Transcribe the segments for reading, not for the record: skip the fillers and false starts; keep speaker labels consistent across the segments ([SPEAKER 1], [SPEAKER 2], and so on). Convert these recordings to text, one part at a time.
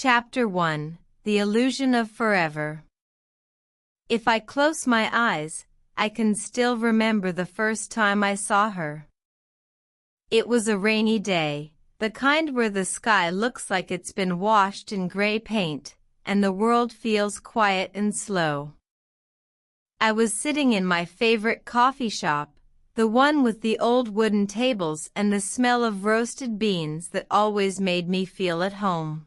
[SPEAKER 1] Chapter 1: The Illusion of Forever. If I close my eyes, I can still remember the first time I saw her. It was a rainy day, the kind where the sky looks like it's been washed in gray paint, and the world feels quiet and slow. I was sitting in my favorite coffee shop, the one with the old wooden tables and the smell of roasted beans that always made me feel at home.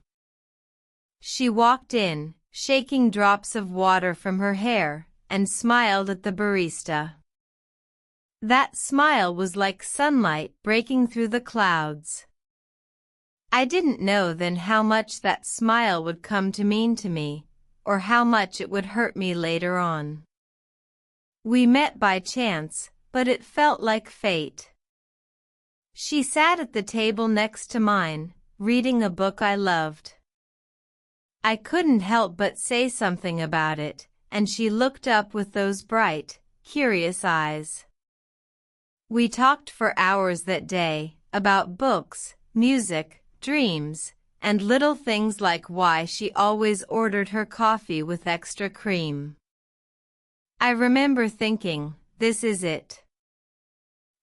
[SPEAKER 1] She walked in, shaking drops of water from her hair, and smiled at the barista. That smile was like sunlight breaking through the clouds. I didn't know then how much that smile would come to mean to me, or how much it would hurt me later on. We met by chance, but it felt like fate. She sat at the table next to mine, reading a book I loved. I couldn't help but say something about it, and she looked up with those bright, curious eyes. We talked for hours that day, about books, music, dreams, and little things like why she always ordered her coffee with extra cream. I remember thinking, this is it.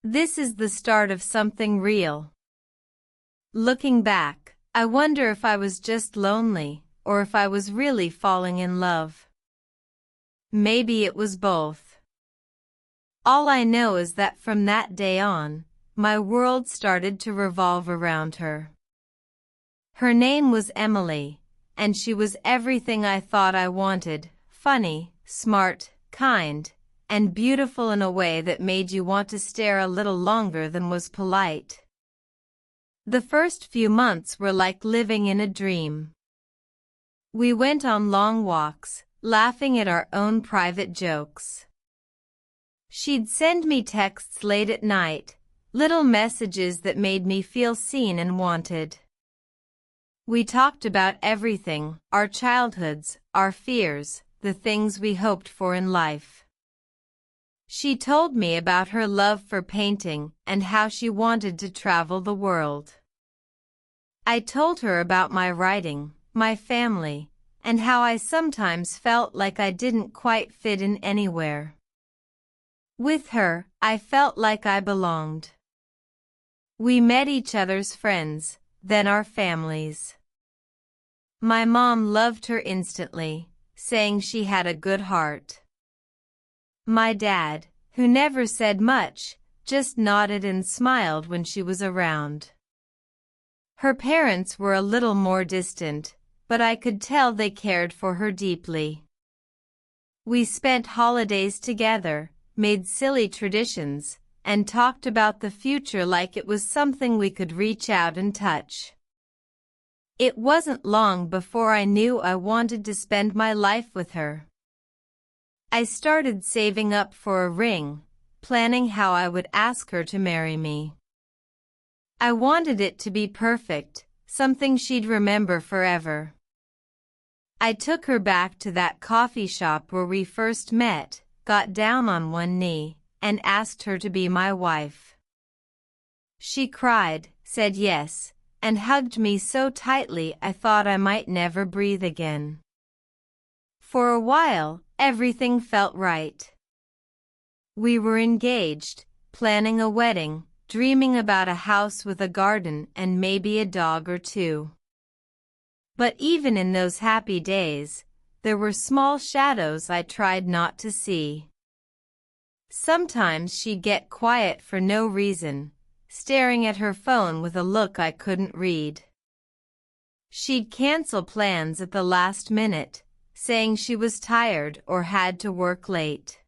[SPEAKER 1] This is the start of something real. Looking back, I wonder if I was just lonely, or if I was really falling in love. Maybe it was both. All I know is that from that day on, my world started to revolve around her. Her name was Emily, and she was everything I thought I wanted: funny, smart, kind, and beautiful in a way that made you want to stare a little longer than was polite. The first few months were like living in a dream. We went on long walks, laughing at our own private jokes. She'd send me texts late at night, little messages that made me feel seen and wanted. We talked about everything: our childhoods, our fears, the things we hoped for in life. She told me about her love for painting and how she wanted to travel the world. I told her about my writing, my family, and how I sometimes felt like I didn't quite fit in anywhere. With her, I felt like I belonged. We met each other's friends, then our families. My mom loved her instantly, saying she had a good heart. My dad, who never said much, just nodded and smiled when she was around. Her parents were a little more distant, but I could tell they cared for her deeply. We spent holidays together, made silly traditions, and talked about the future like it was something we could reach out and touch. It wasn't long before I knew I wanted to spend my life with her. I started saving up for a ring, planning how I would ask her to marry me. I wanted it to be perfect, something she'd remember forever. I took her back to that coffee shop where we first met, got down on one knee, and asked her to be my wife. She cried, said yes, and hugged me so tightly I thought I might never breathe again. For a while, everything felt right. We were engaged, planning a wedding, dreaming about a house with a garden and maybe a dog or two. But even in those happy days, there were small shadows I tried not to see. Sometimes she'd get quiet for no reason, staring at her phone with a look I couldn't read. She'd cancel plans at the last minute, saying she was tired or had to work late.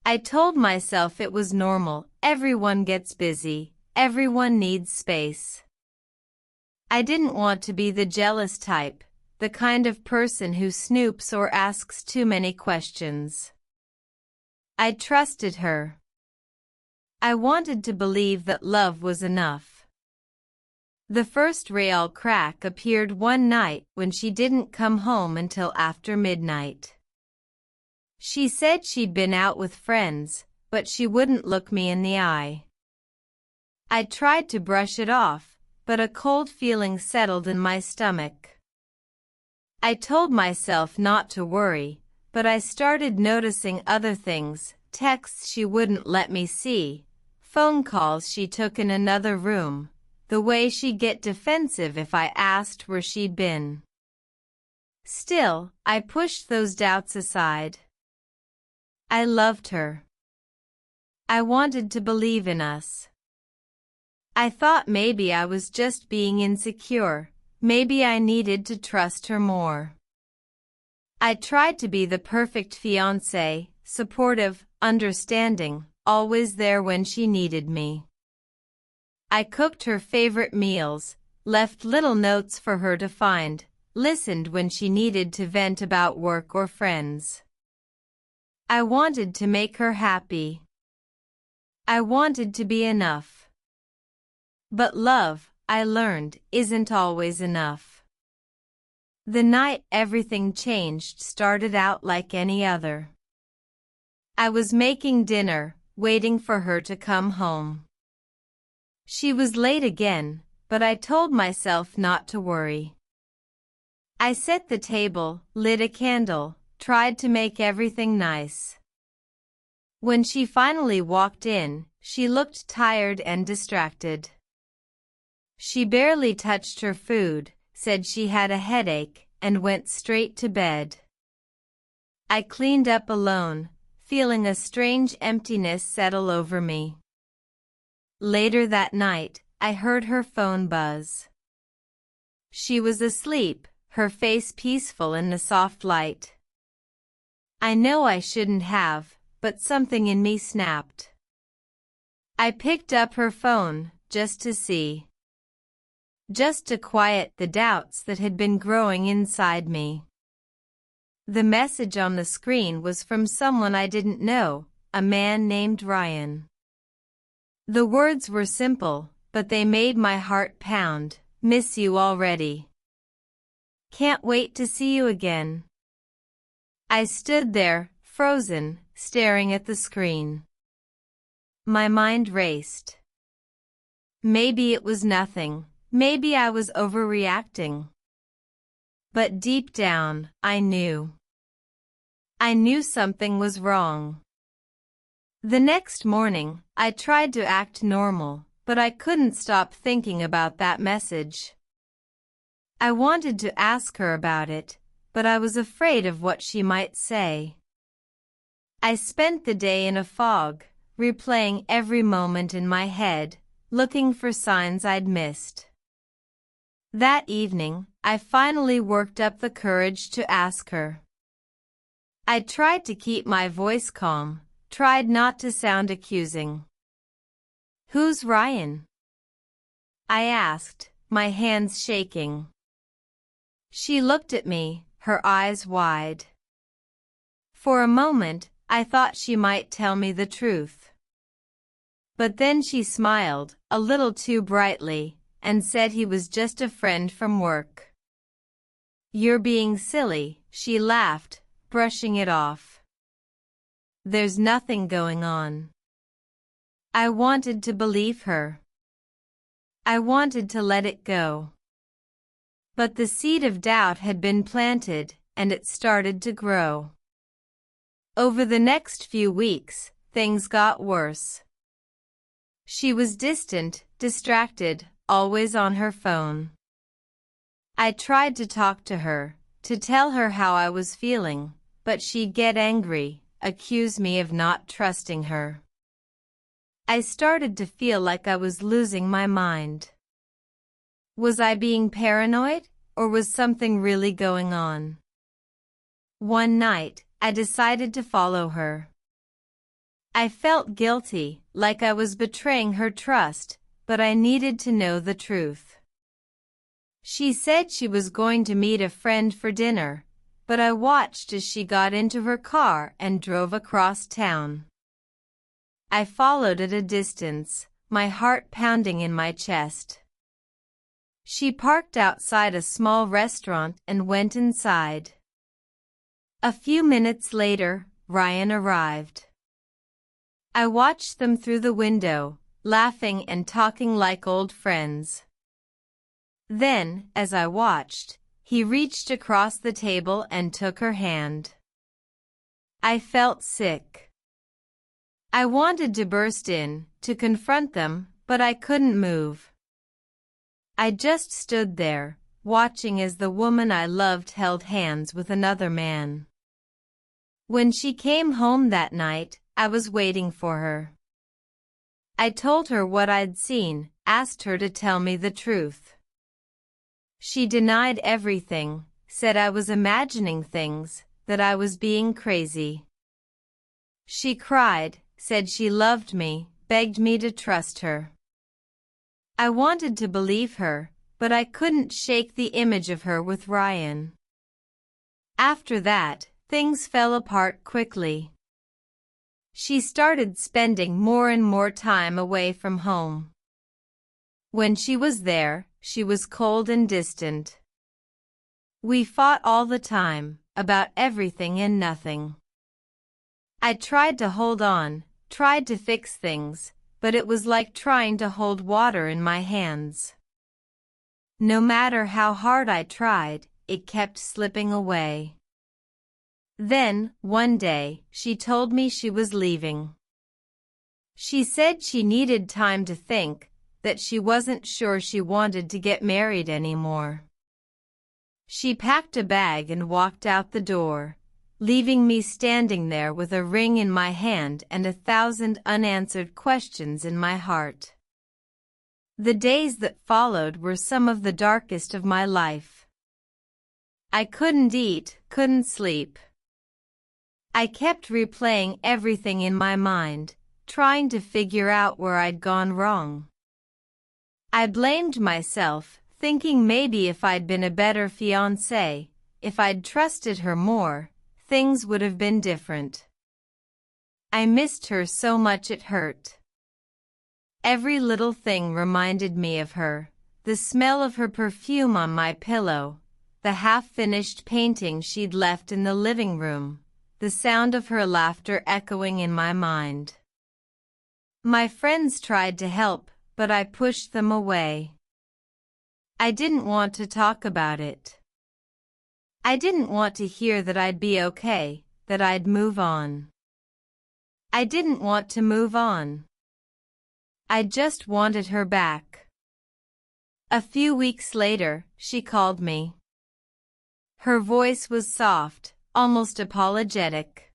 [SPEAKER 1] I told myself it was normal, everyone gets busy, everyone needs space. I didn't want to be the jealous type, the kind of person who snoops or asks too many questions. I trusted her. I wanted to believe that love was enough. The first real crack appeared one night when she didn't come home until after midnight. She said she'd been out with friends, but she wouldn't look me in the eye. I tried to brush it off, but a cold feeling settled in my stomach. I told myself not to worry, but I started noticing other things, texts she wouldn't let me see, phone calls she took in another room, the way she'd get defensive if I asked where she'd been. Still, I pushed those doubts aside. I loved her. I wanted to believe in us. I thought maybe I was just being insecure, maybe I needed to trust her more. I tried to be the perfect fiancé, supportive, understanding, always there when she needed me. I cooked her favorite meals, left little notes for her to find, listened when she needed to vent about work or friends. I wanted to make her happy. I wanted to be enough. But love, I learned, isn't always enough. The night everything changed started out like any other. I was making dinner, waiting for her to come home. She was late again, but I told myself not to worry. I set the table, lit a candle, tried to make everything nice. When she finally walked in, she looked tired and distracted. She barely touched her food, said she had a headache, and went straight to bed. I cleaned up alone, feeling a strange emptiness settle over me. Later that night, I heard her phone buzz. She was asleep, her face peaceful in the soft light. I know I shouldn't have, but something in me snapped. I picked up her phone, just to see. Just to quiet the doubts that had been growing inside me. The message on the screen was from someone I didn't know, a man named Ryan. The words were simple, but they made my heart pound. Miss you already. Can't wait to see you again. I stood there, frozen, staring at the screen. My mind raced. Maybe it was nothing, maybe I was overreacting. But deep down, I knew. I knew something was wrong. The next morning, I tried to act normal, but I couldn't stop thinking about that message. I wanted to ask her about it, but I was afraid of what she might say. I spent the day in a fog, replaying every moment in my head, looking for signs I'd missed. That evening, I finally worked up the courage to ask her. I tried to keep my voice calm, tried not to sound accusing. "Who's Ryan?" I asked, my hands shaking. She looked at me, her eyes wide. For a moment, I thought she might tell me the truth. But then she smiled, a little too brightly, and said he was just a friend from work. "You're being silly," she laughed, brushing it off. "There's nothing going on." I wanted to believe her. I wanted to let it go. But the seed of doubt had been planted, and it started to grow. Over the next few weeks, things got worse. She was distant, distracted, always on her phone. I tried to talk to her, to tell her how I was feeling, but she'd get angry, accuse me of not trusting her. I started to feel like I was losing my mind. Was I being paranoid, or was something really going on? One night, I decided to follow her. I felt guilty, like I was betraying her trust, but I needed to know the truth. She said she was going to meet a friend for dinner, but I watched as she got into her car and drove across town. I followed at a distance, my heart pounding in my chest. She parked outside a small restaurant and went inside. A few minutes later, Ryan arrived. I watched them through the window, laughing and talking like old friends. Then, as I watched, He reached across the table and took her hand. I felt sick. I wanted to burst in, to confront them, but I couldn't move. I just stood there, watching as the woman I loved held hands with another man. When she came home that night, I was waiting for her. I told her what I'd seen, asked her to tell me the truth. She denied everything, said I was imagining things, that I was being crazy. She cried, said she loved me, begged me to trust her. I wanted to believe her, but I couldn't shake the image of her with Ryan. After that, things fell apart quickly. She started spending more and more time away from home. When she was there, she was cold and distant. We fought all the time, about everything and nothing. I tried to hold on, tried to fix things, but it was like trying to hold water in my hands. No matter how hard I tried, it kept slipping away. Then, one day, she told me she was leaving. She said she needed time to think, that she wasn't sure she wanted to get married anymore. She packed a bag and walked out the door, leaving me standing there with a ring in my hand and 1,000 unanswered questions in my heart. The days that followed were some of the darkest of my life. I couldn't eat, couldn't sleep. I kept replaying everything in my mind, trying to figure out where I'd gone wrong. I blamed myself, thinking maybe if I'd been a better fiancé, if I'd trusted her more, things would have been different. I missed her so much it hurt. Every little thing reminded me of her, the smell of her perfume on my pillow, the half-finished painting she'd left in the living room, the sound of her laughter echoing in my mind. My friends tried to help, but I pushed them away. I didn't want to talk about it. I didn't want to hear that I'd be okay, that I'd move on. I didn't want to move on. I just wanted her back. A few weeks later, she called me. Her voice was soft, almost apologetic.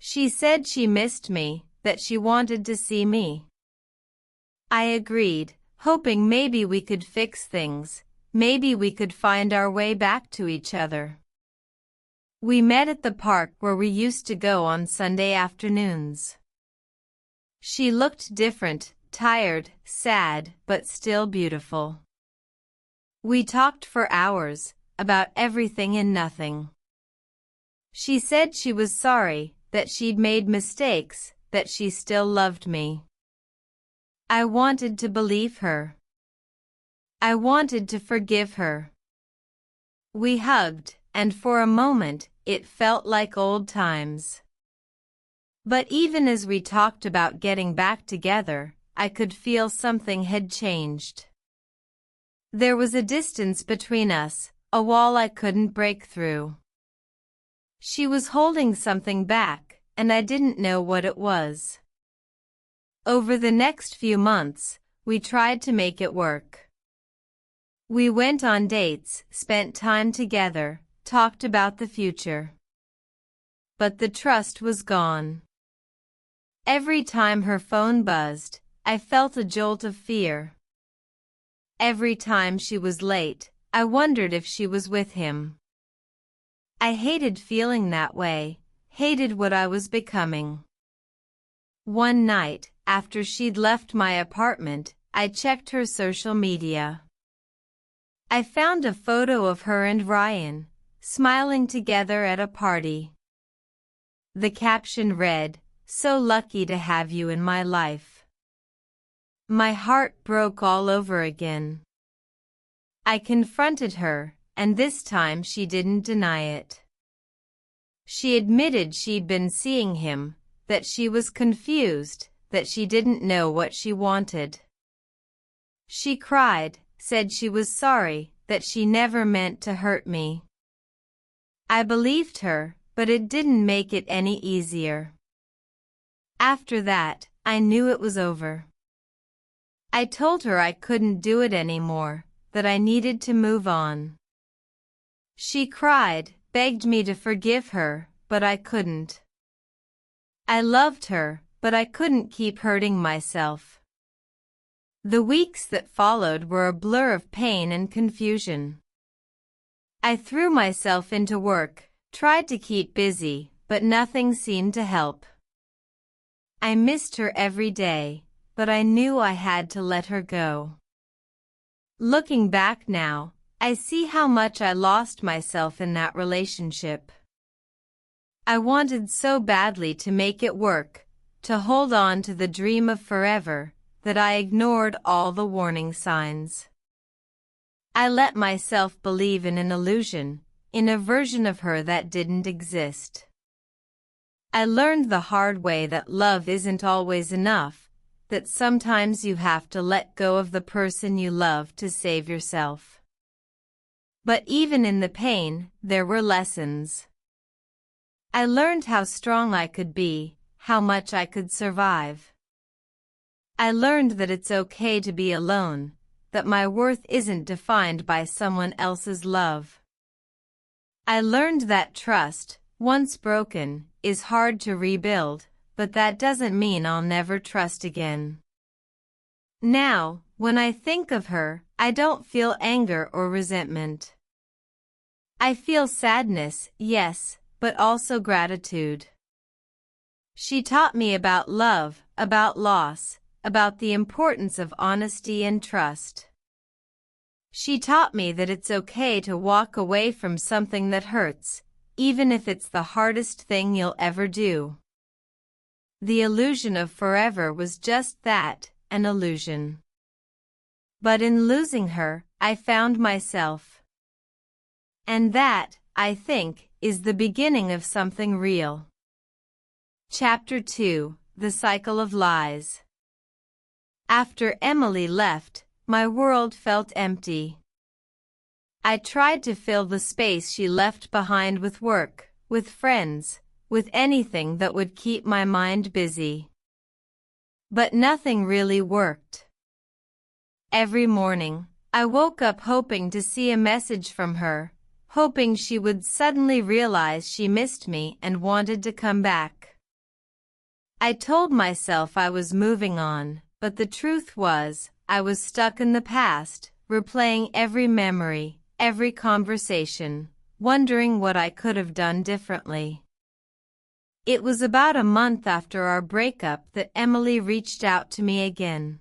[SPEAKER 1] She said she missed me, that she wanted to see me. I agreed, hoping maybe we could fix things, maybe we could find our way back to each other. We met at the park where we used to go on Sunday afternoons. She looked different, tired, sad, but still beautiful. We talked for hours, about everything and nothing. She said she was sorry, that she'd made mistakes, that she still loved me. I wanted to believe her. I wanted to forgive her. We hugged, and for a moment, it felt like old times. But even as we talked about getting back together, I could feel something had changed. There was a distance between us, a wall I couldn't break through. She was holding something back, and I didn't know what it was. Over the next few months, we tried to make it work. We went on dates, spent time together, talked about the future. But the trust was gone. Every time her phone buzzed, I felt a jolt of fear. Every time she was late, I wondered if she was with him. I hated feeling that way, hated what I was becoming. One night, after she'd left my apartment, I checked her social media. I found a photo of her and Ryan, smiling together at a party. The caption read, "So lucky to have you in my life." My heart broke all over again. I confronted her, and this time she didn't deny it. She admitted she'd been seeing him, that she was confused, that she didn't know what she wanted. She cried, said she was sorry, that she never meant to hurt me. I believed her, but it didn't make it any easier. After that, I knew it was over. I told her I couldn't do it anymore, that I needed to move on. She cried, begged me to forgive her, but I couldn't. I loved her, but I couldn't keep hurting myself. The weeks that followed were a blur of pain and confusion. I threw myself into work, tried to keep busy, but nothing seemed to help. I missed her every day, but I knew I had to let her go. Looking back now, I see how much I lost myself in that relationship. I wanted so badly to make it work, to hold on to the dream of forever, that I ignored all the warning signs. I let myself believe in an illusion, in a version of her that didn't exist. I learned the hard way that love isn't always enough, that sometimes you have to let go of the person you love to save yourself. But even in the pain, there were lessons. I learned how strong I could be, how much I could survive. I learned that it's okay to be alone, that my worth isn't defined by someone else's love. I learned that trust, once broken, is hard to rebuild, but that doesn't mean I'll never trust again. Now, when I think of her, I don't feel anger or resentment. I feel sadness, yes, but also gratitude. She taught me about love, about loss, about the importance of honesty and trust. She taught me that it's okay to walk away from something that hurts, even if it's the hardest thing you'll ever do. The illusion of forever was just that, an illusion. But in losing her, I found myself. And that, I think, is the beginning of something real. Chapter 2: The Cycle of Lies. After Emily left, my world felt empty. I tried to fill the space she left behind with work, with friends, with anything that would keep my mind busy. But nothing really worked. Every morning, I woke up hoping to see a message from her, hoping she would suddenly realize she missed me and wanted to come back. I told myself I was moving on, but the truth was, I was stuck in the past, replaying every memory, every conversation, wondering what I could have done differently. It was about a month after our breakup that Emily reached out to me again.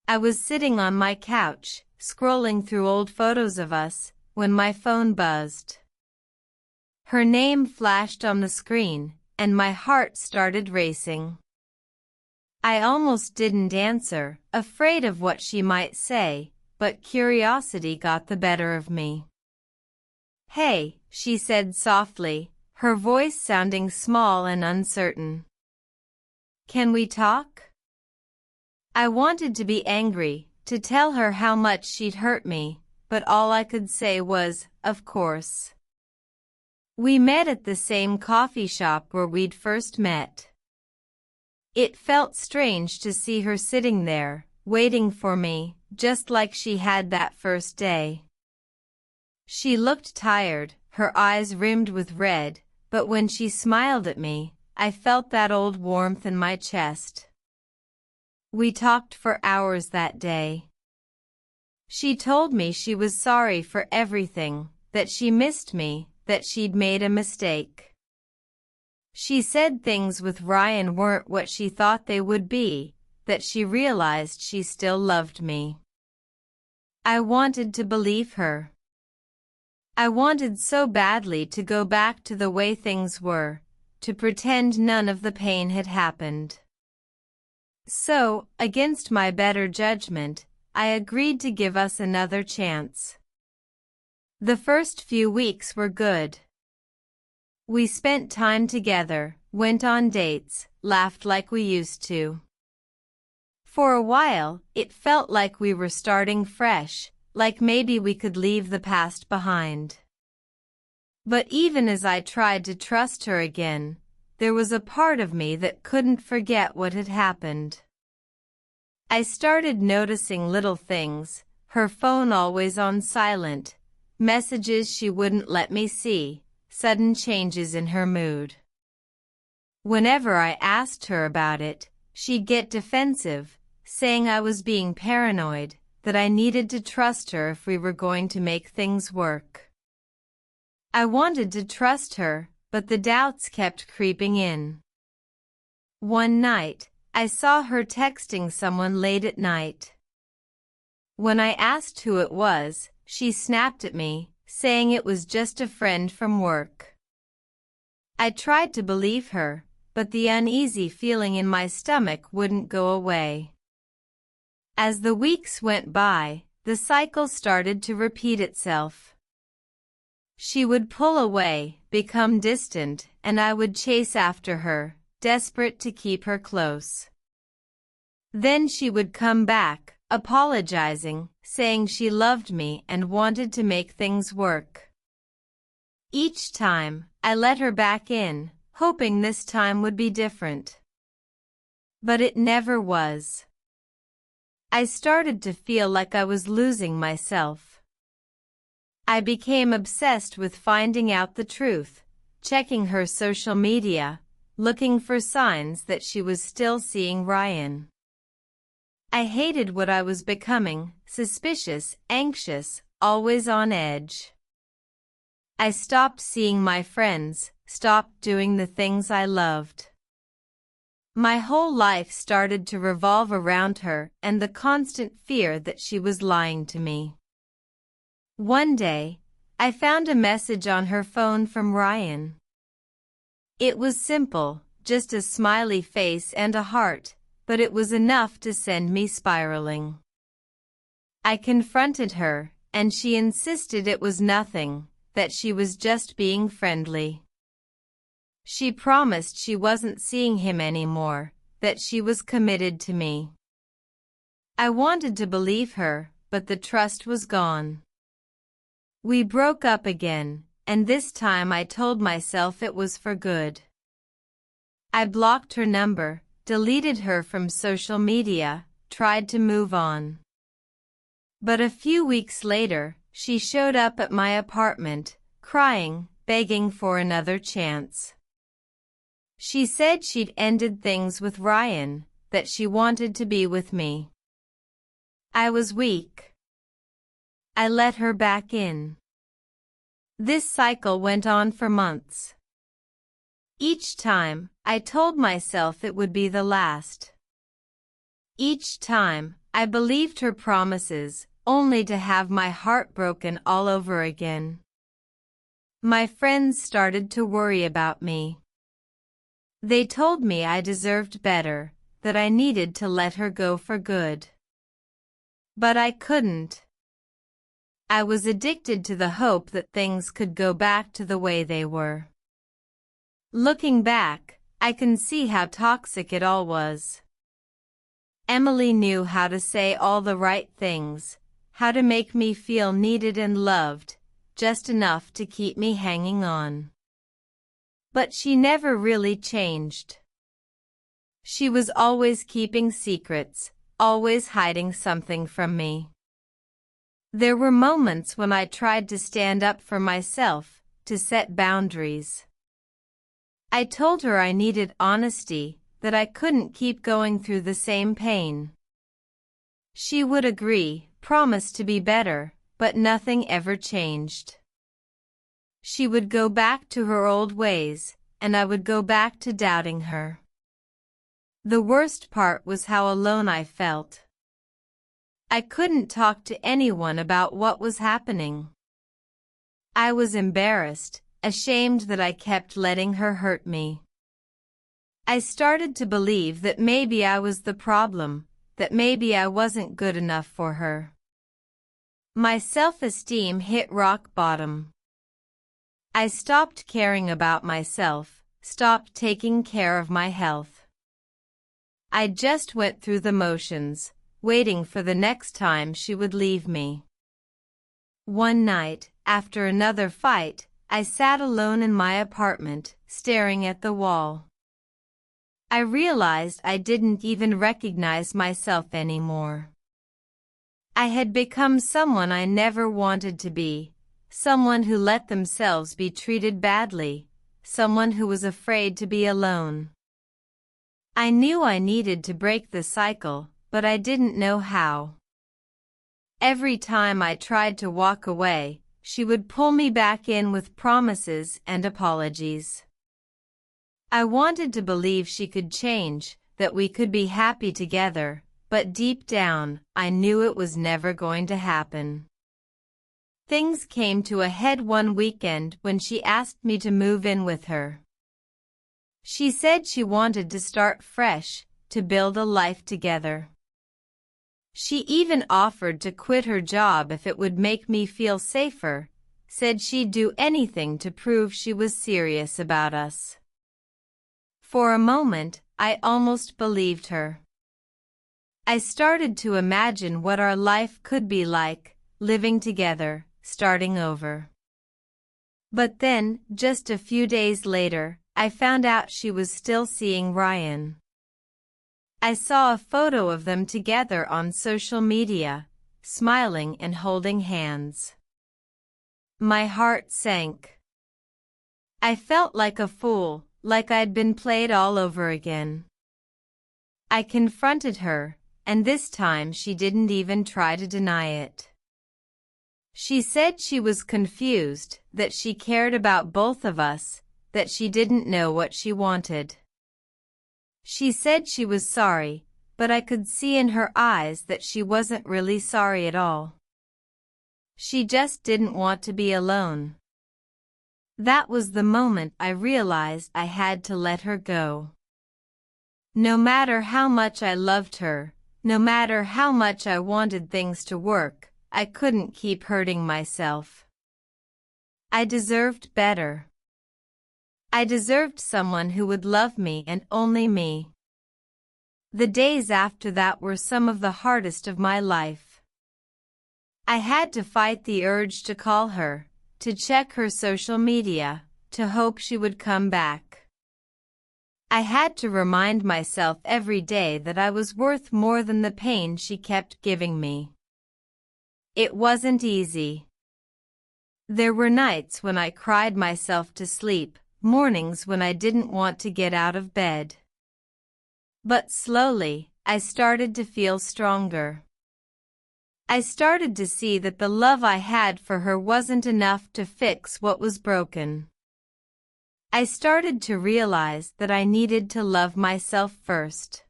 [SPEAKER 1] I was sitting on my couch, scrolling through old photos of us, when my phone buzzed. Her name flashed on the screen, and my heart started racing. I almost didn't answer, afraid of what she might say, but curiosity got the better of me. "Hey," she said softly, her voice sounding small and uncertain. "Can we talk?" I wanted to be angry, to tell her how much she'd hurt me, but all I could say was, "Of course." We met at the same coffee shop where we'd first met. It felt strange to see her sitting there, waiting for me, just like she had that first day. She looked tired, her eyes rimmed with red, but when she smiled at me, I felt that old warmth in my chest. We talked for hours that day. She told me she was sorry for everything, that she missed me, that she'd made a mistake. She said things with Ryan weren't what she thought they would be, that she realized she still loved me. I wanted to believe her. I wanted so badly to go back to the way things were, to pretend none of the pain had happened. So, against my better judgment, I agreed to give us another chance. The first few weeks were good. We spent time together, went on dates, laughed like we used to. For a while, it felt like we were starting fresh, like maybe we could leave the past behind. But even as I tried to trust her again, there was a part of me that couldn't forget what had happened. I started noticing little things, her phone always on silent, messages she wouldn't let me see, sudden changes in her mood. Whenever I asked her about it, she'd get defensive, saying I was being paranoid, that I needed to trust her if we were going to make things work. I wanted to trust her, but the doubts kept creeping in. One night, I saw her texting someone late at night. When I asked who it was, she snapped at me, saying it was just a friend from work. I tried to believe her, but the uneasy feeling in my stomach wouldn't go away. As the weeks went by, the cycle started to repeat itself. She would pull away, become distant, and I would chase after her, desperate to keep her close. Then she would come back, apologizing, saying she loved me and wanted to make things work. Each time, I let her back in, hoping this time would be different. But it never was. I started to feel like I was losing myself. I became obsessed with finding out the truth, checking her social media, looking for signs that she was still seeing Ryan. I hated what I was becoming, suspicious, anxious, always on edge. I stopped seeing my friends, stopped doing the things I loved. My whole life started to revolve around her and the constant fear that she was lying to me. One day, I found a message on her phone from Ryan. It was simple, just a smiley face and a heart, but it was enough to send me spiraling. I confronted her, and she insisted it was nothing, that she was just being friendly. She promised she wasn't seeing him anymore, that she was committed to me. I wanted to believe her, but the trust was gone. We broke up again, and this time I told myself it was for good. I blocked her number, deleted her from social media, tried to move on. But a few weeks later, she showed up at my apartment, crying, begging for another chance. She said she'd ended things with Ryan, that she wanted to be with me. I was weak. I let her back in. This cycle went on for months. Each time, I told myself it would be the last. Each time, I believed her promises, only to have my heart broken all over again. My friends started to worry about me. They told me I deserved better, that I needed to let her go for good. But I couldn't. I was addicted to the hope that things could go back to the way they were. Looking back, I can see how toxic it all was. Emily knew how to say all the right things, how to make me feel needed and loved, just enough to keep me hanging on. But she never really changed. She was always keeping secrets, always hiding something from me. There were moments when I tried to stand up for myself, to set boundaries. I told her I needed honesty, that I couldn't keep going through the same pain. She would agree, promise to be better, but nothing ever changed. She would go back to her old ways, and I would go back to doubting her. The worst part was how alone I felt. I couldn't talk to anyone about what was happening. I was embarrassed, ashamed that I kept letting her hurt me. I started to believe that maybe I was the problem, that maybe I wasn't good enough for her. My self-esteem hit rock bottom. I stopped caring about myself, stopped taking care of my health. I just went through the motions, waiting for the next time she would leave me. One night, after another fight, I sat alone in my apartment, staring at the wall. I realized I didn't even recognize myself anymore. I had become someone I never wanted to be, someone who let themselves be treated badly, someone who was afraid to be alone. I knew I needed to break the cycle, but I didn't know how. Every time I tried to walk away, she would pull me back in with promises and apologies. I wanted to believe she could change, that we could be happy together, but deep down, I knew it was never going to happen. Things came to a head one weekend when she asked me to move in with her. She said she wanted to start fresh, to build a life together. She even offered to quit her job if it would make me feel safer, said she'd do anything to prove she was serious about us. For a moment, I almost believed her. I started to imagine what our life could be like, living together, starting over. But then, just a few days later, I found out she was still seeing Ryan. I saw a photo of them together on social media, smiling and holding hands. My heart sank. I felt like a fool, like I'd been played all over again. I confronted her, and this time she didn't even try to deny it. She said she was confused, that she cared about both of us, that she didn't know what she wanted. She said she was sorry, but I could see in her eyes that she wasn't really sorry at all. She just didn't want to be alone. That was the moment I realized I had to let her go. No matter how much I loved her, no matter how much I wanted things to work, I couldn't keep hurting myself. I deserved better. I deserved someone who would love me and only me. The days after that were some of the hardest of my life. I had to fight the urge to call her, to check her social media, to hope she would come back. I had to remind myself every day that I was worth more than the pain she kept giving me. It wasn't easy. There were nights when I cried myself to sleep, mornings when I didn't want to get out of bed. But slowly, I started to feel stronger. I started to see that the love I had for her wasn't enough to fix what was broken. I started to realize that I needed to love myself first.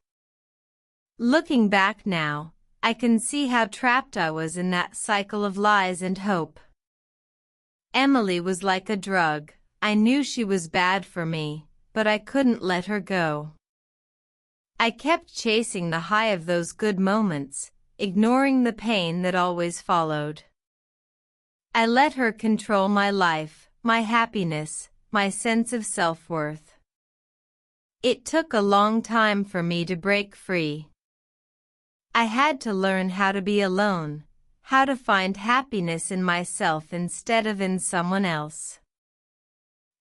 [SPEAKER 1] Looking back now, I can see how trapped I was in that cycle of lies and hope. Emily was like a drug. I knew she was bad for me, but I couldn't let her go. I kept chasing the high of those good moments, ignoring the pain that always followed. I let her control my life, my happiness, my sense of self-worth. It took a long time for me to break free. I had to learn how to be alone, how to find happiness in myself instead of in someone else.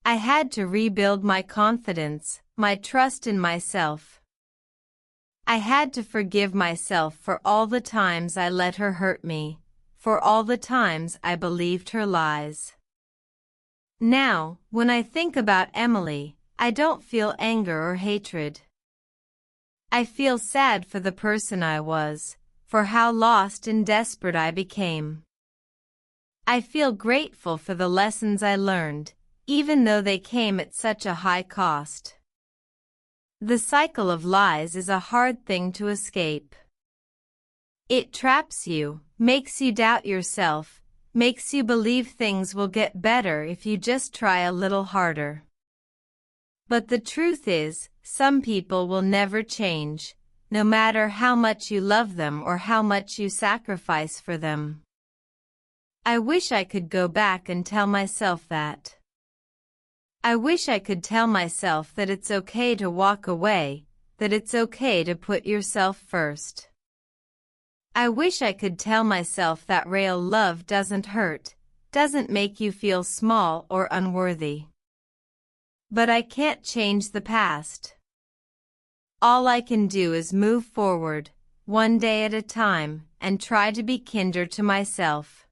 [SPEAKER 1] I had to rebuild my confidence, my trust in myself. I had to forgive myself for all the times I let her hurt me, for all the times I believed her lies. Now, when I think about Emily, I don't feel anger or hatred. I feel sad for the person I was, for how lost and desperate I became. I feel grateful for the lessons I learned, even though they came at such a high cost. The cycle of lies is a hard thing to escape. It traps you, makes you doubt yourself, makes you believe things will get better if you just try a little harder. But the truth is, some people will never change, no matter how much you love them or how much you sacrifice for them. I wish I could go back and tell myself that. I wish I could tell myself that it's okay to walk away, that it's okay to put yourself first. I wish I could tell myself that real love doesn't hurt, doesn't make you feel small or unworthy. But I can't change the past. All I can do is move forward, one day at a time, and try to be kinder to myself.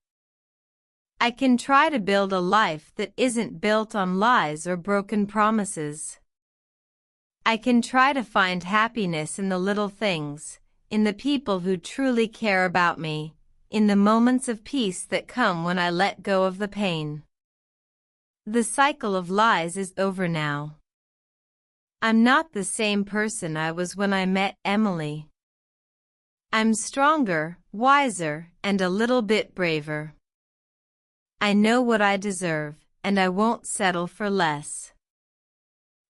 [SPEAKER 1] I can try to build a life that isn't built on lies or broken promises. I can try to find happiness in the little things, in the people who truly care about me, in the moments of peace that come when I let go of the pain. The cycle of lies is over now. I'm not the same person I was when I met Emily. I'm stronger, wiser, and a little bit braver. I know what I deserve, and I won't settle for less.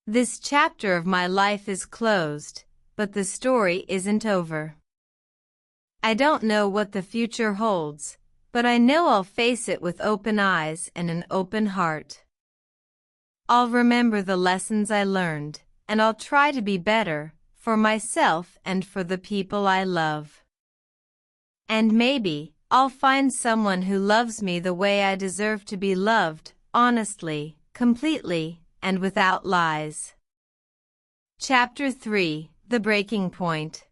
[SPEAKER 1] This chapter of my life is closed, but the story isn't over. I don't know what the future holds, but I know I'll face it with open eyes and an open heart. I'll remember the lessons I learned, and I'll try to be better, for myself and for the people I love. And maybe I'll find someone who loves me the way I deserve to be loved, honestly, completely, and without lies. Chapter 3: The Breaking Point.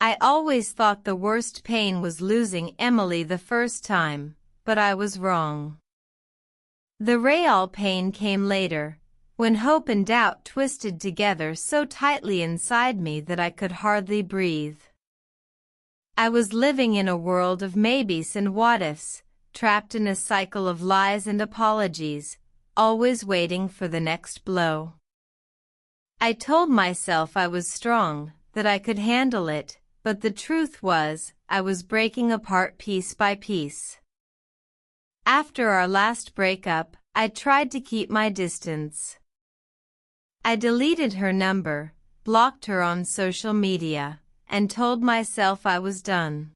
[SPEAKER 1] I always thought the worst pain was losing Emily the first time, but I was wrong. The real pain came later, when hope and doubt twisted together so tightly inside me that I could hardly breathe. I was living in a world of maybes and what-ifs, trapped in a cycle of lies and apologies, always waiting for the next blow. I told myself I was strong, that I could handle it, but the truth was, I was breaking apart piece by piece. After our last breakup, I tried to keep my distance. I deleted her number, blocked her on social media, and told myself I was done.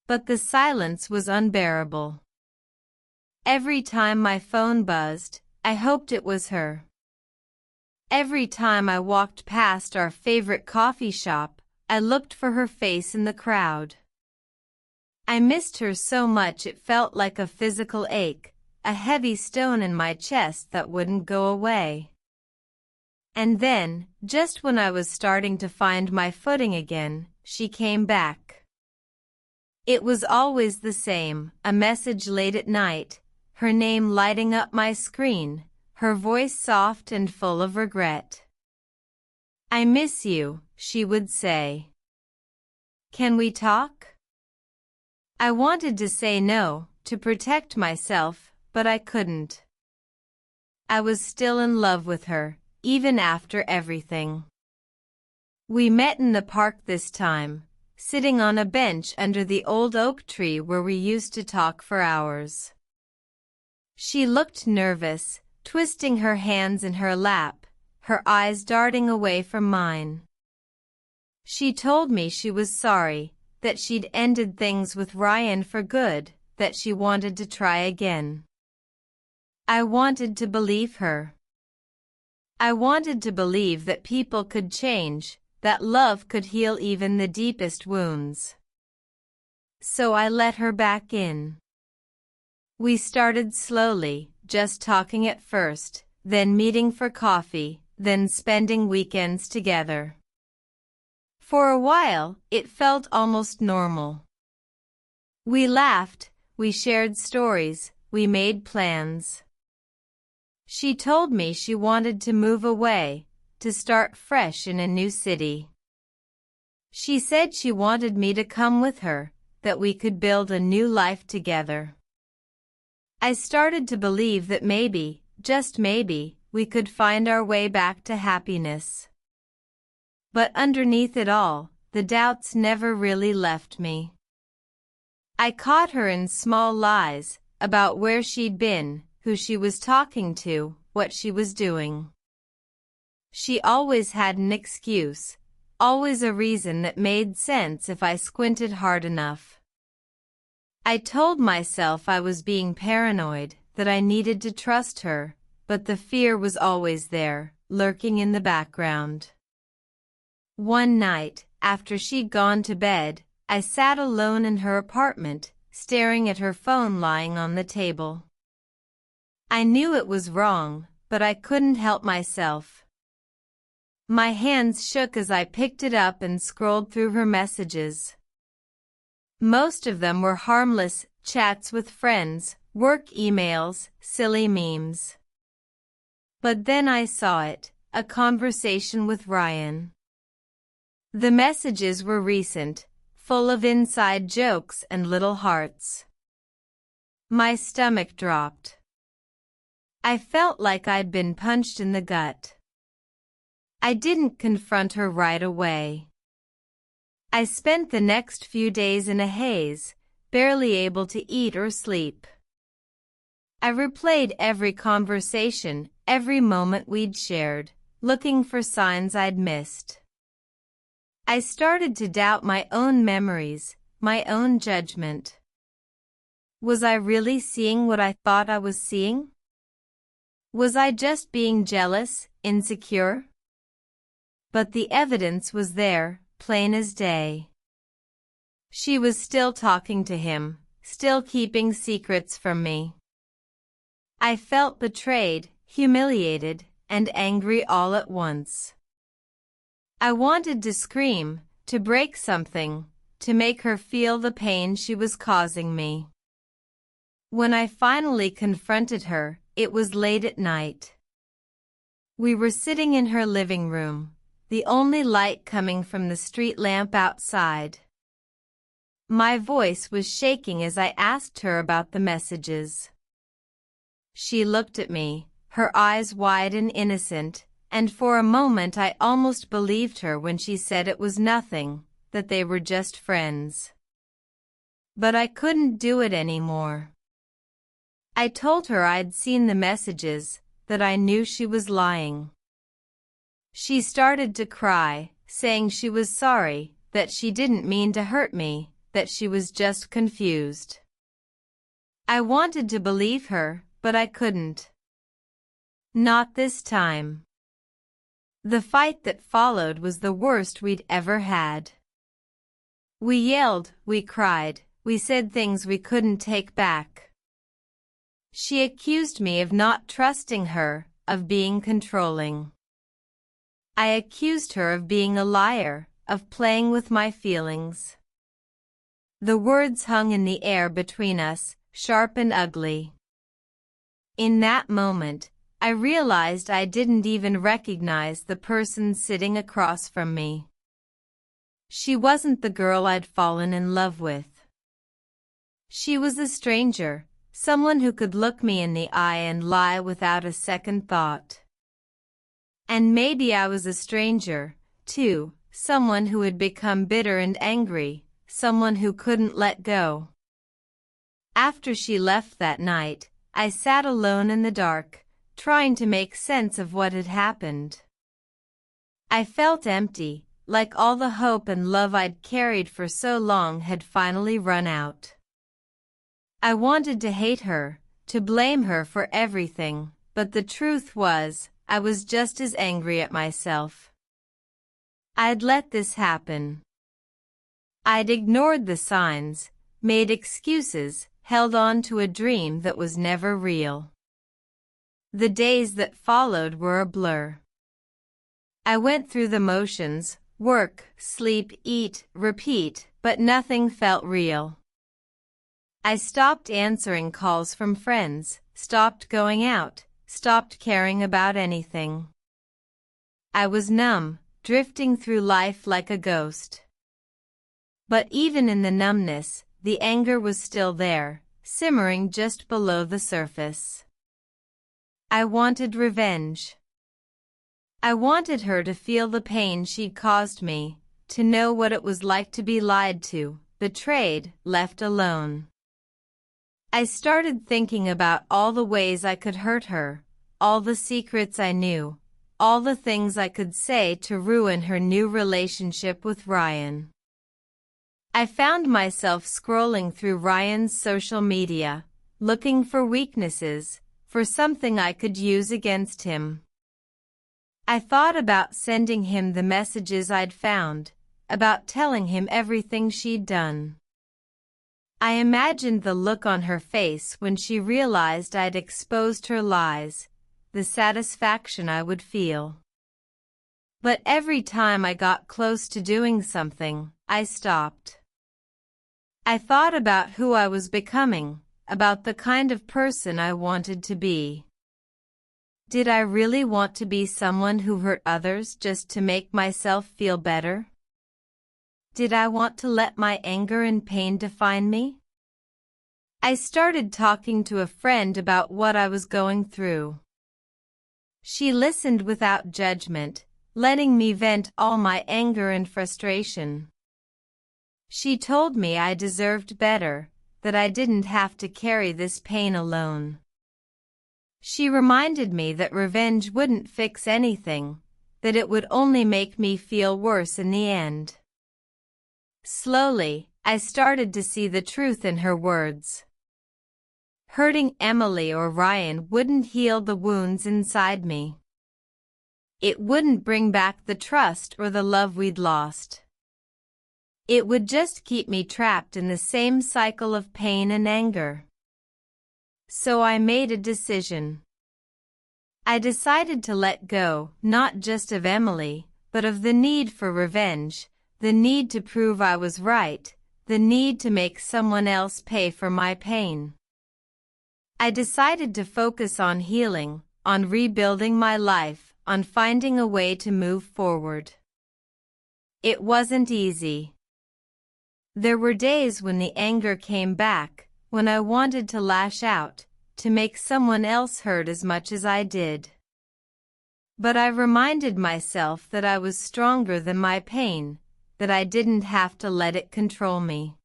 [SPEAKER 1] But the silence was unbearable. Every time my phone buzzed, I hoped it was her. Every time I walked past our favorite coffee shop, I looked for her face in the crowd. I missed her so much it felt like a physical ache, a heavy stone in my chest that wouldn't go away. And then, just when I was starting to find my footing again, she came back. It was always the same, a message late at night, her name lighting up my screen, her voice soft and full of regret. "I miss you," she would say. "Can we talk?" I wanted to say no, to protect myself, but I couldn't. I was still in love with her, even after everything. We met in the park this time, sitting on a bench under the old oak tree where we used to talk for hours. She looked nervous, twisting her hands in her lap, her eyes darting away from mine. She told me she was sorry, that she'd ended things with Ryan for good, that she wanted to try again. I wanted to believe her. I wanted to believe that people could change, that love could heal even the deepest wounds. So I let her back in. We started slowly, just talking at first, then meeting for coffee, then spending weekends together. For a while, it felt almost normal. We laughed, we shared stories, we made plans. She told me she wanted to move away, to start fresh in a new city. She said she wanted me to come with her, that we could build a new life together. I started to believe that maybe, just maybe, we could find our way back to happiness. But underneath it all, the doubts never really left me. I caught her in small lies, about where she'd been, who she was talking to, what she was doing. She always had an excuse, always a reason that made sense if I squinted hard enough. I told myself I was being paranoid, that I needed to trust her, but the fear was always there, lurking in the background. One night, after she'd gone to bed, I sat alone in her apartment, staring at her phone lying on the table. I knew it was wrong, but I couldn't help myself. My hands shook as I picked it up and scrolled through her messages. Most of them were harmless chats with friends, work emails, silly memes. But then I saw it, a conversation with Ryan. The messages were recent, full of inside jokes and little hearts. My stomach dropped. I felt like I'd been punched in the gut. I didn't confront her right away. I spent the next few days in a haze, barely able to eat or sleep. I replayed every conversation, every moment we'd shared, looking for signs I'd missed. I started to doubt my own memories, my own judgment. Was I really seeing what I thought I was seeing? Was I just being jealous, insecure? But the evidence was there, plain as day. She was still talking to him, still keeping secrets from me. I felt betrayed, humiliated, and angry all at once. I wanted to scream, to break something, to make her feel the pain she was causing me. When I finally confronted her, it was late at night. We were sitting in her living room, the only light coming from the street lamp outside. My voice was shaking as I asked her about the messages. She looked at me, her eyes wide and innocent, and for a moment I almost believed her when she said it was nothing, that they were just friends. But I couldn't do it anymore. I told her I'd seen the messages, that I knew she was lying. She started to cry, saying she was sorry, that she didn't mean to hurt me, that she was just confused. I wanted to believe her, but I couldn't. Not this time. The fight that followed was the worst we'd ever had. We yelled, we cried, we said things we couldn't take back. She accused me of not trusting her, of being controlling. I accused her of being a liar, of playing with my feelings. The words hung in the air between us, sharp and ugly. In that moment, I realized I didn't even recognize the person sitting across from me. She wasn't the girl I'd fallen in love with. She was a stranger, someone who could look me in the eye and lie without a second thought. And maybe I was a stranger, too, someone who had become bitter and angry, someone who couldn't let go. After she left that night, I sat alone in the dark, trying to make sense of what had happened. I felt empty, like all the hope and love I'd carried for so long had finally run out. I wanted to hate her, to blame her for everything, but the truth was, I was just as angry at myself. I'd let this happen. I'd ignored the signs, made excuses, held on to a dream that was never real. The days that followed were a blur. I went through the motions, work, sleep, eat, repeat, but nothing felt real. I stopped answering calls from friends, stopped going out, stopped caring about anything. I was numb, drifting through life like a ghost. But even in the numbness, the anger was still there, simmering just below the surface. I wanted revenge. I wanted her to feel the pain she'd caused me, to know what it was like to be lied to, betrayed, left alone. I started thinking about all the ways I could hurt her, all the secrets I knew, all the things I could say to ruin her new relationship with Ryan. I found myself scrolling through Ryan's social media, looking for weaknesses, for something I could use against him. I thought about sending him the messages I'd found, about telling him everything she'd done. I imagined the look on her face when she realized I'd exposed her lies, the satisfaction I would feel. But every time I got close to doing something, I stopped. I thought about who I was becoming, about the kind of person I wanted to be. Did I really want to be someone who hurt others just to make myself feel better? Did I want to let my anger and pain define me? I started talking to a friend about what I was going through. She listened without judgment, letting me vent all my anger and frustration. She told me I deserved better, that I didn't have to carry this pain alone. She reminded me that revenge wouldn't fix anything, that it would only make me feel worse in the end. Slowly, I started to see the truth in her words. Hurting Emily or Ryan wouldn't heal the wounds inside me. It wouldn't bring back the trust or the love we'd lost. It would just keep me trapped in the same cycle of pain and anger. So I made a decision. I decided to let go, not just of Emily, but of the need for revenge, the need to prove I was right, the need to make someone else pay for my pain. I decided to focus on healing, on rebuilding my life, on finding a way to move forward. It wasn't easy. There were days when the anger came back, when I wanted to lash out, to make someone else hurt as much as I did. But I reminded myself that I was stronger than my pain, that I didn't have to let it control me.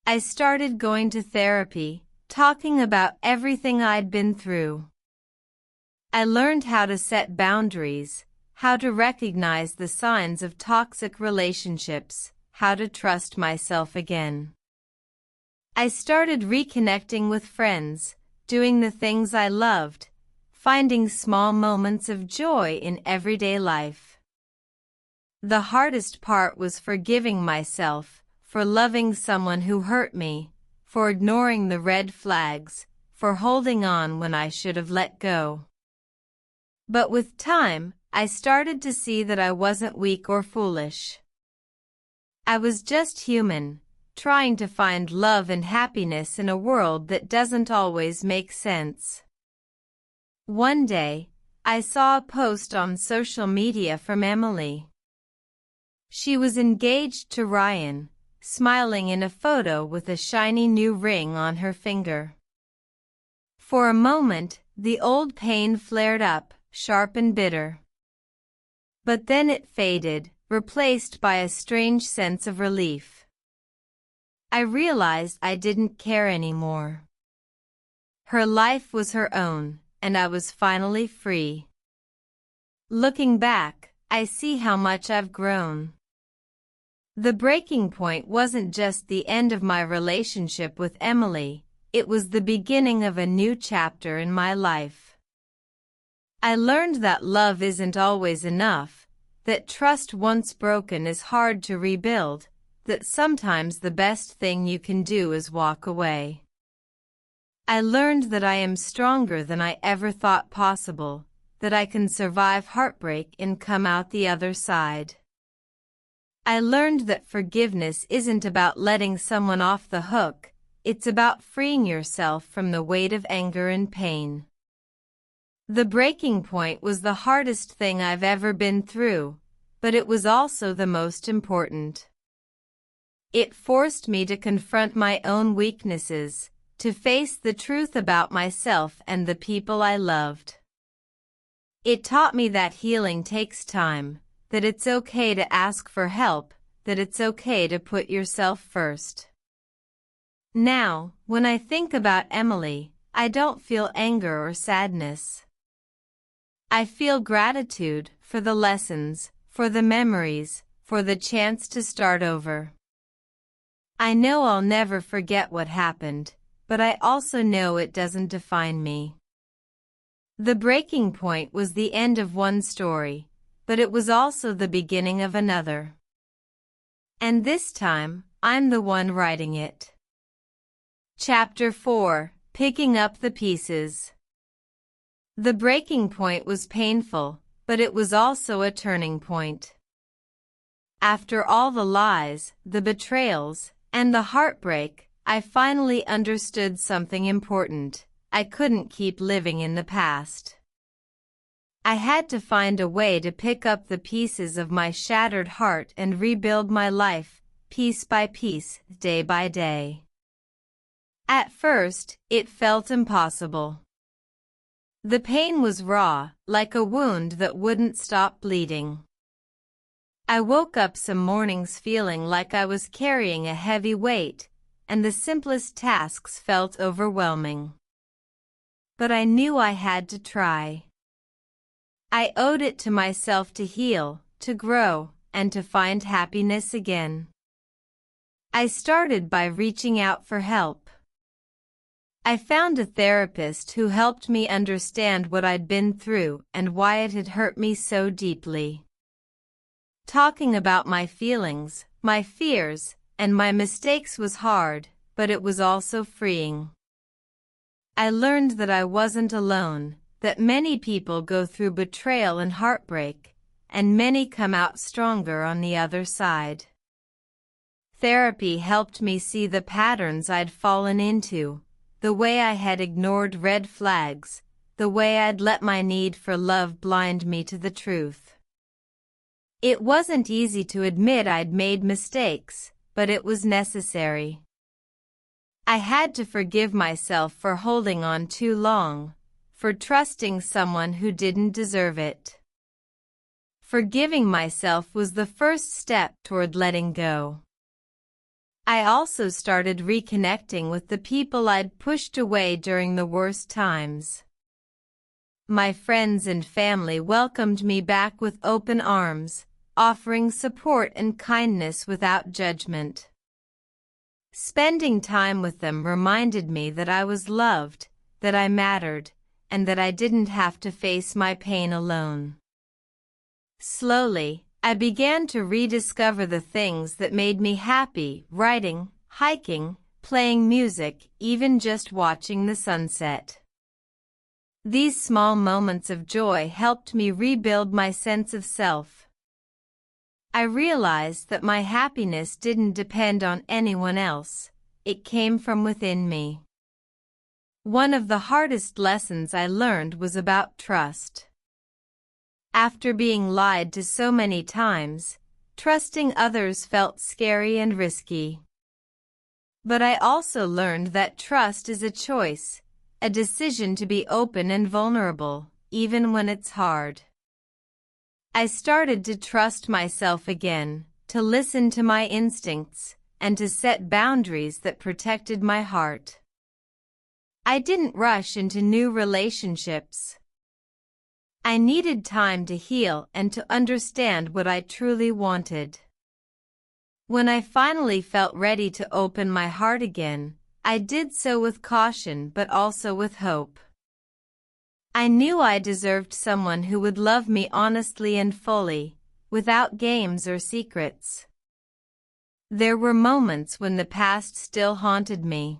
[SPEAKER 1] I started going to therapy, talking about everything I'd been through. I learned how to set boundaries, how to recognize the signs of toxic relationships, how to trust myself again. I started reconnecting with friends, doing the things I loved, finding small moments of joy in everyday life. The hardest part was forgiving myself, for loving someone who hurt me, for ignoring the red flags, for holding on when I should have let go. But with time, I started to see that I wasn't weak or foolish. I was just human, trying to find love and happiness in a world that doesn't always make sense. One day, I saw a post on social media from Emily. She was engaged to Ryan, smiling in a photo with a shiny new ring on her finger. For a moment, the old pain flared up, sharp and bitter. But then it faded, replaced by a strange sense of relief. I realized I didn't care anymore. Her life was her own, and I was finally free. Looking back, I see how much I've grown. The breaking point wasn't just the end of my relationship with Emily, it was the beginning of a new chapter in my life. I learned that love isn't always enough, that trust once broken is hard to rebuild, that sometimes the best thing you can do is walk away. I learned that I am stronger than I ever thought possible, that I can survive heartbreak and come out the other side. I learned that forgiveness isn't about letting someone off the hook, it's about freeing yourself from the weight of anger and pain. The breaking point was the hardest thing I've ever been through, but it was also the most important. It forced me to confront my own weaknesses, to face the truth about myself and the people I loved. It taught me that healing takes time, that it's okay to ask for help, that it's okay to put yourself first. Now, when I think about Emily, I don't feel anger or sadness. I feel gratitude for the lessons, for the memories, for the chance to start over. I know I'll never forget what happened, but I also know it doesn't define me. The breaking point was the end of one story, but it was also the beginning of another. And this time, I'm the one writing it. Chapter 4: Picking Up the Pieces. The breaking point was painful, but it was also a turning point. After all the lies, the betrayals, and the heartbreak, I finally understood something important. I couldn't keep living in the past. I had to find a way to pick up the pieces of my shattered heart and rebuild my life, piece by piece, day by day. At first, it felt impossible. The pain was raw, like a wound that wouldn't stop bleeding. I woke up some mornings feeling like I was carrying a heavy weight, and the simplest tasks felt overwhelming. But I knew I had to try. I owed it to myself to heal, to grow, and to find happiness again. I started by reaching out for help. I found a therapist who helped me understand what I'd been through and why it had hurt me so deeply. Talking about my feelings, my fears, and my mistakes was hard, but it was also freeing. I learned that I wasn't alone, that many people go through betrayal and heartbreak, and many come out stronger on the other side. Therapy helped me see the patterns I'd fallen into, the way I had ignored red flags, the way I'd let my need for love blind me to the truth. It wasn't easy to admit I'd made mistakes, but it was necessary. I had to forgive myself for holding on too long, for trusting someone who didn't deserve it. Forgiving myself was the first step toward letting go. I also started reconnecting with the people I'd pushed away during the worst times. My friends and family welcomed me back with open arms, offering support and kindness without judgment. Spending time with them reminded me that I was loved, that I mattered, and that I didn't have to face my pain alone. Slowly, I began to rediscover the things that made me happy: writing, hiking, playing music, even just watching the sunset. These small moments of joy helped me rebuild my sense of self. I realized that my happiness didn't depend on anyone else, it came from within me. One of the hardest lessons I learned was about trust. After being lied to so many times, trusting others felt scary and risky. But I also learned that trust is a choice, a decision to be open and vulnerable, even when it's hard. I started to trust myself again, to listen to my instincts, and to set boundaries that protected my heart. I didn't rush into new relationships. I needed time to heal and to understand what I truly wanted. When I finally felt ready to open my heart again, I did so with caution but also with hope. I knew I deserved someone who would love me honestly and fully, without games or secrets. There were moments when the past still haunted me.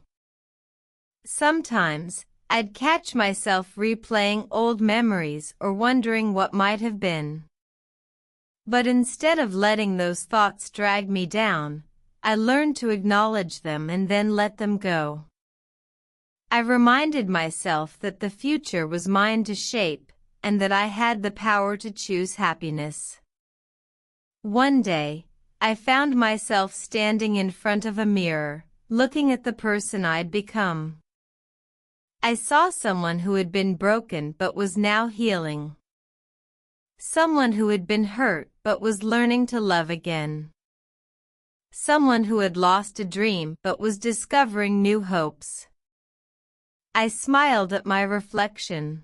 [SPEAKER 1] Sometimes, I'd catch myself replaying old memories or wondering what might have been. But instead of letting those thoughts drag me down, I learned to acknowledge them and then let them go. I reminded myself that the future was mine to shape, and that I had the power to choose happiness. One day, I found myself standing in front of a mirror, looking at the person I'd become. I saw someone who had been broken but was now healing. Someone who had been hurt but was learning to love again. Someone who had lost a dream but was discovering new hopes. I smiled at my reflection.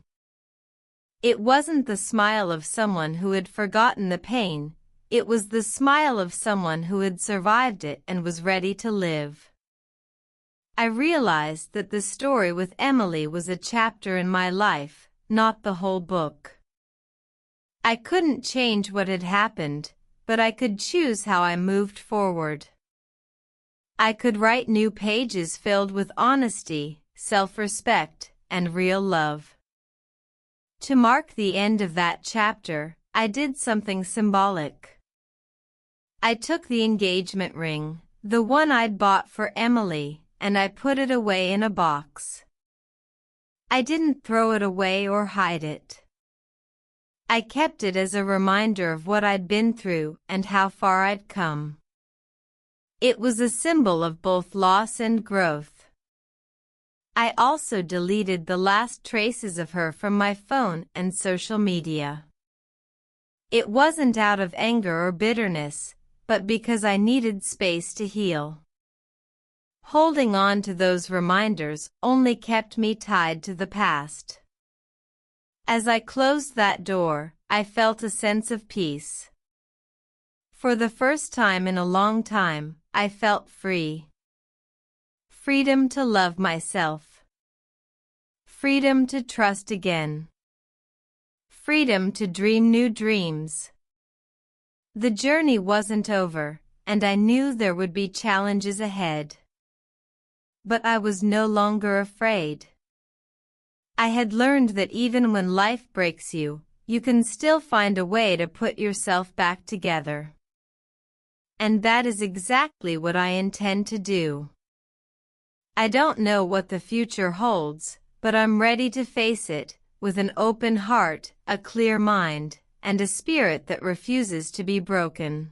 [SPEAKER 1] It wasn't the smile of someone who had forgotten the pain, it was the smile of someone who had survived it and was ready to live. I realized that the story with Emily was a chapter in my life, not the whole book. I couldn't change what had happened, but I could choose how I moved forward. I could write new pages filled with honesty, self-respect, and real love. To mark the end of that chapter, I did something symbolic. I took the engagement ring, the one I'd bought for Emily, and I put it away in a box. I didn't throw it away or hide it. I kept it as a reminder of what I'd been through and how far I'd come. It was a symbol of both loss and growth. I also deleted the last traces of her from my phone and social media. It wasn't out of anger or bitterness, but because I needed space to heal. Holding on to those reminders only kept me tied to the past. As I closed that door, I felt a sense of peace. For the first time in a long time, I felt free. Freedom to love myself. Freedom to trust again. Freedom to dream new dreams. The journey wasn't over, and I knew there would be challenges ahead. But I was no longer afraid. I had learned that even when life breaks you, you can still find a way to put yourself back together. And that is exactly what I intend to do. I don't know what the future holds, but I'm ready to face it, with an open heart, a clear mind, and a spirit that refuses to be broken.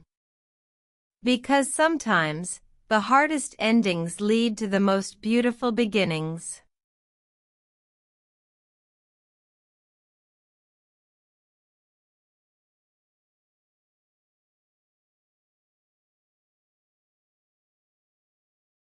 [SPEAKER 1] Because sometimes, the hardest endings lead to the most beautiful beginnings.